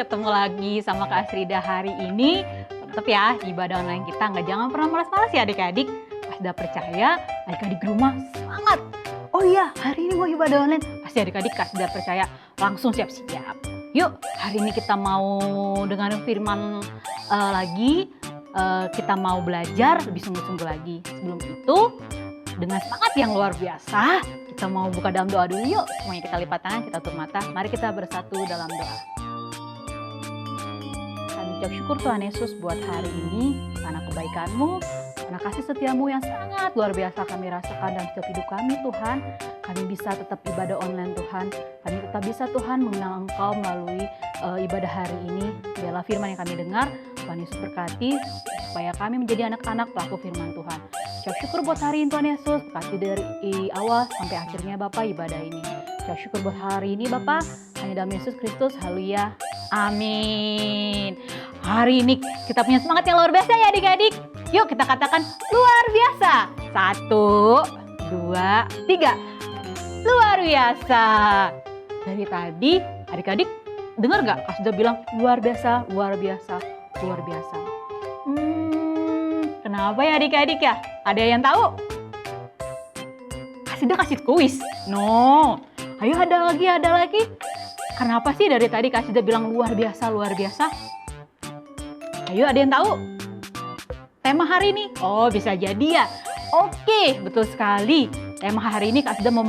ketemu lagi sama Kak Asrida hari ini. Tetap ya, ibadah online kita jangan pernah malas-malas ya adik-adik. Pas udah percaya, adik-adik di rumah semangat. Oh iya, hari ini mau ibadah online. Pasti adik-adik pas udah percaya langsung siap-siap. Yuk, hari ini kita mau dengerin firman lagi. Kita mau belajar lebih sungguh-sungguh lagi. Sebelum itu, dengan semangat yang luar biasa, kita mau buka dalam doa dulu yuk. Semuanya kita lipat tangan, kita tutup mata. Mari kita bersatu dalam doa. Kami ucap syukur Tuhan Yesus buat hari ini, karena kebaikan-Mu, karena kasih setia-Mu yang sangat luar biasa kami rasakan dalam setiap hidup kami Tuhan. Kami bisa tetap ibadah online Tuhan. Kami tetap bisa Tuhan mengenal Engkau melalui ibadah hari ini. Biarlah firman yang kami dengar, Tuhan Yesus berkati supaya kami menjadi anak-anak pelaku firman Tuhan. Ucap syukur buat hari ini Tuhan Yesus, berkati dari awal sampai akhirnya Bapak ibadah ini. Ucap syukur buat hari ini Bapak, hanya dalam Yesus Kristus, haleluya, amin. Hari ini kita punya semangat yang luar biasa ya adik-adik. Yuk kita katakan luar biasa. 1, 2, 3. Luar biasa. Dari tadi adik-adik dengar gak? Kak sudah bilang luar biasa, luar biasa, luar biasa. Kenapa ya adik-adik ya? Ada yang tahu? Sudah kasih kuis? No. Ayo ada lagi. Kenapa sih dari tadi Kak sudah bilang luar biasa, luar biasa? Ayo ada yang tahu? Tema hari ini? Oh bisa jadi ya. Oke, betul sekali. Tema hari ini Kak sudah mau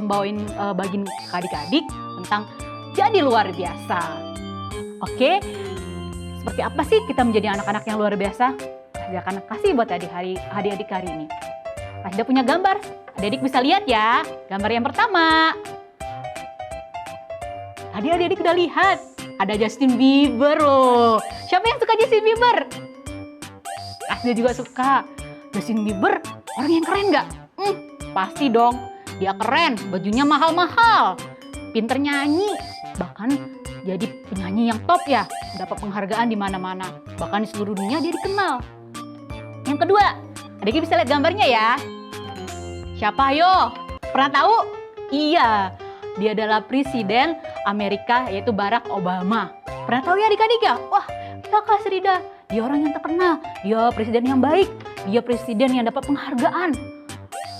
bawain bagian ke adik-adik tentang jadi luar biasa. Oke, seperti apa sih kita menjadi anak-anak yang luar biasa? Saya akan kasih buat adik-adik hari ini. Kak punya gambar. Adik-adik bisa lihat ya. Gambar yang pertama. Tadi adik-adik udah lihat. Ada Justin Bieber loh. Siapa yang suka Justin Bieber? Kak juga suka. Justin Bieber orang yang keren gak? Pasti dong. Dia keren. Bajunya mahal-mahal. Pinter nyanyi. Bahkan jadi penyanyi yang top ya. Dapat penghargaan di mana-mana. Bahkan di seluruh dunia dia dikenal. Yang kedua, adik bisa lihat gambarnya ya. Siapa ayo? Pernah tahu? Iya, dia adalah Presiden Amerika yaitu Barack Obama. Pernah tahu ya adik-adik ya? Wah, Kak Asrida, dia orang yang terkenal. Dia presiden yang baik. Dia presiden yang dapat penghargaan.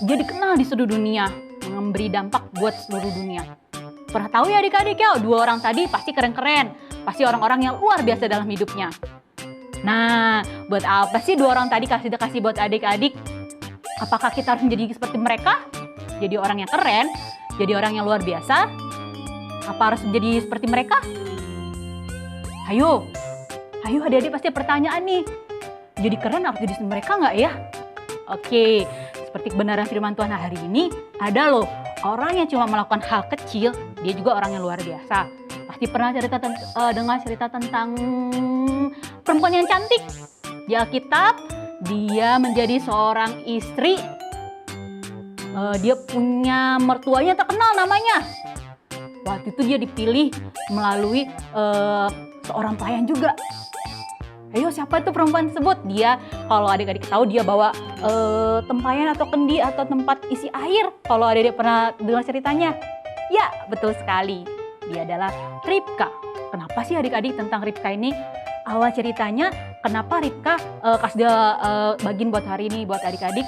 Dia dikenal di seluruh dunia, memberi dampak buat seluruh dunia. Pernah tahu ya adik-adik ya? Dua orang tadi pasti keren-keren. Pasti orang-orang yang luar biasa dalam hidupnya. Nah, buat apa sih dua orang tadi kasih buat adik-adik? Apakah kita harus menjadi seperti mereka? Jadi orang yang keren? Jadi orang yang luar biasa? Apa harus menjadi seperti mereka? Ayo adik-adik pasti pertanyaan nih. Jadi keren harus jadi seperti mereka nggak ya? Oke, seperti kebenaran firman Tuhan hari ini, ada loh orang yang cuma melakukan hal kecil, dia juga orang yang luar biasa. Pasti pernah dengar cerita tentang perempuan yang cantik. Di Alkitab, dia menjadi seorang istri. Dia punya mertuanya terkenal namanya. Waktu itu dia dipilih melalui seorang pelayan juga. Ayo siapa itu perempuan tersebut? Dia, kalau adik-adik tahu, dia bawa tempayan atau kendi atau tempat isi air. Kalau adik-adik pernah dengar ceritanya. Ya, betul sekali. Dia adalah Ribka. Kenapa sih adik-adik tentang Ribka ini? Awal ceritanya, kenapa Ribka kasih bagian buat hari ini buat adik-adik?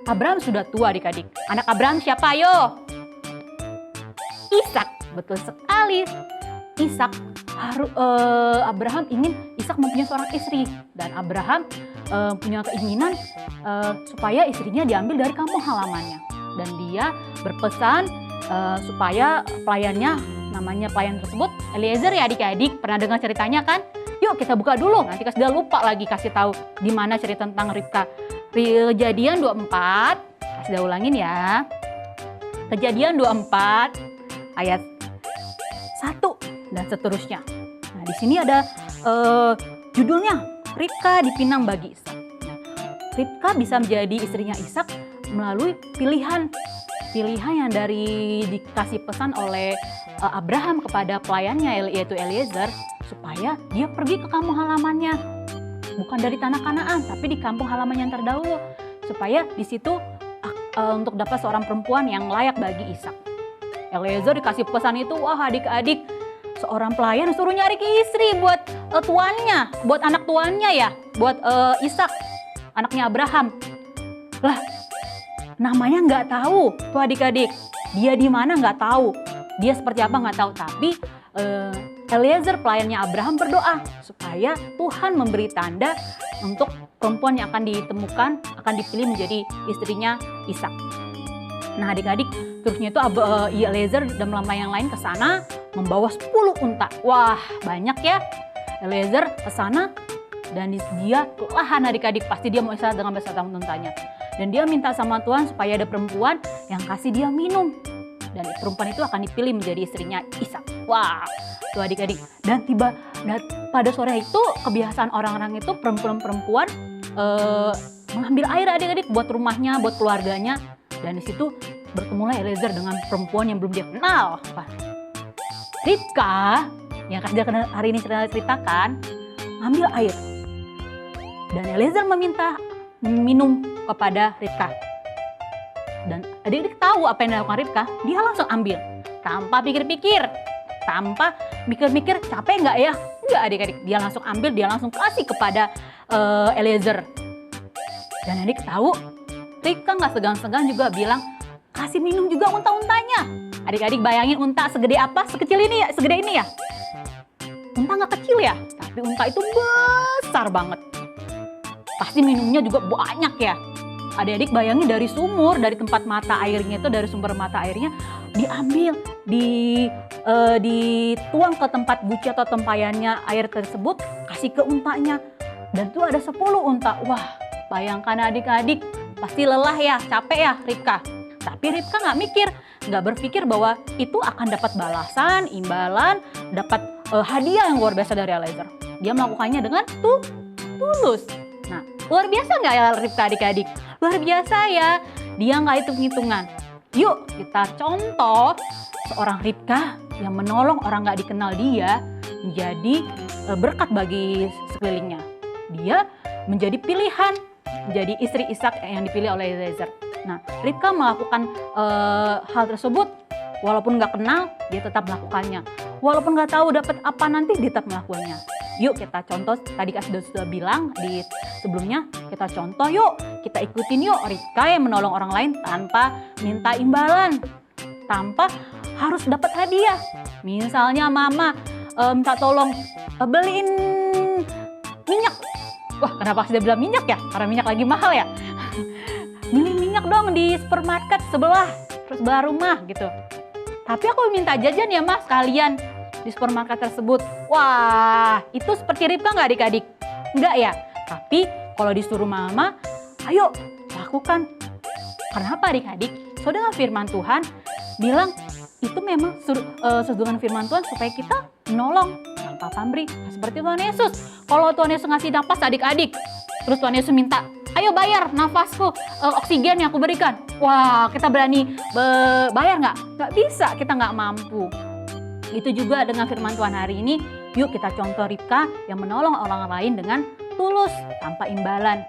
Abraham sudah tua adik-adik. Anak Abraham siapa ayo? Ishak. Betul sekali. Abraham ingin Ishak mempunyai seorang istri. Dan Abraham punya keinginan supaya istrinya diambil dari kampung halamannya. Dan dia berpesan supaya pelayannya, namanya pelayan tersebut Eliezer ya adik-adik. Pernah dengar ceritanya kan? Yuk kita buka dulu, nanti sudah lupa lagi kasih tahu di mana cerita tentang Ribka. Kejadian 24, sudah ulangin ya. Kejadian 24 ayat 1 dan seterusnya. Nah, di sini ada judulnya Ribka dipinang bagi Ishak. Nah, Ribka bisa menjadi istrinya Ishak melalui pilihan yang dikasih pesan oleh Abraham kepada pelayannya yaitu Eliezer supaya dia pergi ke kampung halamannya, bukan dari tanah Kanaan tapi di kampung halaman yang terdahulu, supaya di situ untuk dapat seorang perempuan yang layak bagi Ishak. Eliezer dikasih pesan itu, wah adik-adik seorang pelayan suruh nyari istri buat tuannya, buat anak tuannya ya, buat Ishak, anaknya Abraham. Lah, namanya nggak tahu tuh adik-adik. Dia di mana nggak tahu. Dia seperti apa nggak tahu. Tapi Eliezer pelayannya Abraham berdoa supaya Tuhan memberi tanda untuk perempuan yang akan ditemukan, akan dipilih menjadi istrinya Ishak. Nah adik-adik, terusnya itu Eliezer dan yang lain ke sana membawa 10 unta. Wah banyak ya. Eliezer ke sana dan dia kelelahan adik-adik. Pasti dia mau istirahat dengan beserta untanya. Dan dia minta sama Tuhan supaya ada perempuan yang kasih dia minum. Dan perempuan itu akan dipilih menjadi istrinya Ishak. Wah, tuh adik-adik. Dan pada sore itu kebiasaan orang-orang itu perempuan-perempuan mengambil air adik-adik buat rumahnya, buat keluarganya. Dan di situ bertemulah Eliezer dengan perempuan yang belum dia kenal. Ribka, yang hari ini ceritakan, ambil air. Dan Eliezer meminta minum kepada Ribka. Dan adik-adik tahu apa yang dilakukan Ribka, dia langsung ambil. Tanpa pikir-pikir, tanpa mikir-mikir capek nggak ya? Enggak adik-adik, dia langsung ambil, dia langsung kasih kepada Eliezer. Dan adik tahu, Ribka nggak segan-segan juga bilang, kasih minum juga unta-untanya. Adik-adik bayangin unta segede apa? Sekecil ini ya, segede ini ya? Unta nggak kecil ya, tapi unta itu besar banget. Pasti minumnya juga banyak ya. Adik-adik bayangin dari sumur, dari tempat mata airnya itu, dari sumber mata airnya diambil, dituang ke tempat guci atau tempayannya air tersebut, kasih ke untanya. Dan itu ada 10 unta. Wah, bayangkan adik-adik, pasti lelah ya, capek ya Ribka. Tapi Ribka nggak berpikir bahwa itu akan dapat balasan, imbalan, dapat hadiah yang luar biasa dari Eliezer. Dia melakukannya dengan tulus. Nah, luar biasa nggak ya Ribka adik-adik? Luar biasa ya, dia nggak hitung-hitungan. Yuk kita contoh seorang Ribka yang menolong orang nggak dikenal dia menjadi berkat bagi sekelilingnya. Dia menjadi pilihan, menjadi istri Ishak yang dipilih oleh Eliezer. Nah, Ribka melakukan hal tersebut, walaupun nggak kenal, dia tetap melakukannya. Walaupun nggak tahu dapat apa nanti, dia tetap melakukannya. Yuk kita contoh, tadi sudah bilang di sebelumnya, kita contoh yuk, kita ikutin yuk Ribka yang menolong orang lain tanpa minta imbalan, tanpa harus dapat hadiah. Misalnya mama minta tolong beliin minyak. Wah, kenapa sudah bilang minyak ya? Karena minyak lagi mahal ya. Beli minyak dong di supermarket sebelah rumah gitu. Tapi aku minta jajan ya mas kalian di supermarket tersebut. Wah, itu seperti Ribka nggak adik-adik? Nggak ya? Tapi kalau disuruh mama, ayo lakukan. Kenapa adik-adik? Soalnya firman Tuhan bilang itu memang dengan firman Tuhan supaya kita menolong tanpa pamrih. Seperti Tuhan Yesus. Kalau Tuhan Yesus ngasih napas adik-adik, terus Tuhan Yesus minta, ayo bayar nafasku, oksigen yang aku berikan. Wah, kita berani bayar nggak? Nggak bisa, kita nggak mampu. Itu juga dengan firman Tuhan hari ini, yuk kita contoh Ribka yang menolong orang lain dengan tulus, tanpa imbalan.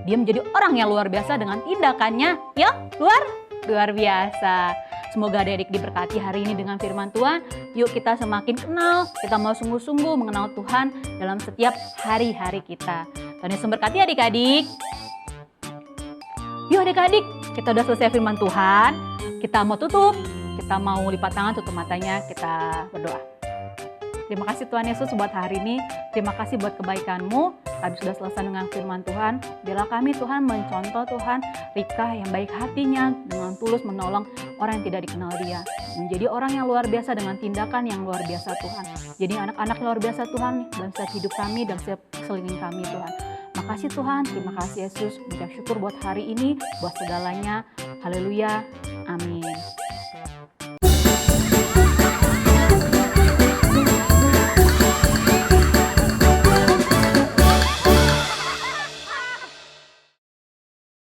Dia menjadi orang yang luar biasa dengan tindakannya, ya luar biasa. Semoga adik-adik diberkati hari ini dengan firman Tuhan. Yuk kita semakin kenal, kita mau sungguh-sungguh mengenal Tuhan dalam setiap hari-hari kita. Tuhan Yesus memberkati adik-adik. Yuk adik-adik, kita udah selesai firman Tuhan. Kita mau tutup, kita mau lipat tangan, tutup matanya, kita berdoa. Terima kasih Tuhan Yesus buat hari ini. Terima kasih buat kebaikan-Mu. Kami sudah selesai dengan firman Tuhan. Biarlah kami Tuhan mencontoh Tuhan Ribka yang baik hatinya dengan tulus menolong orang yang tidak dikenal dia. Menjadi orang yang luar biasa dengan tindakan yang luar biasa Tuhan. Jadi anak-anak luar biasa Tuhan dalam setiap hidup kami dan setiap sekeliling kami Tuhan. Makasih Tuhan, terima kasih Yesus. Mengucap syukur buat hari ini, buat segalanya. Haleluya. Amin.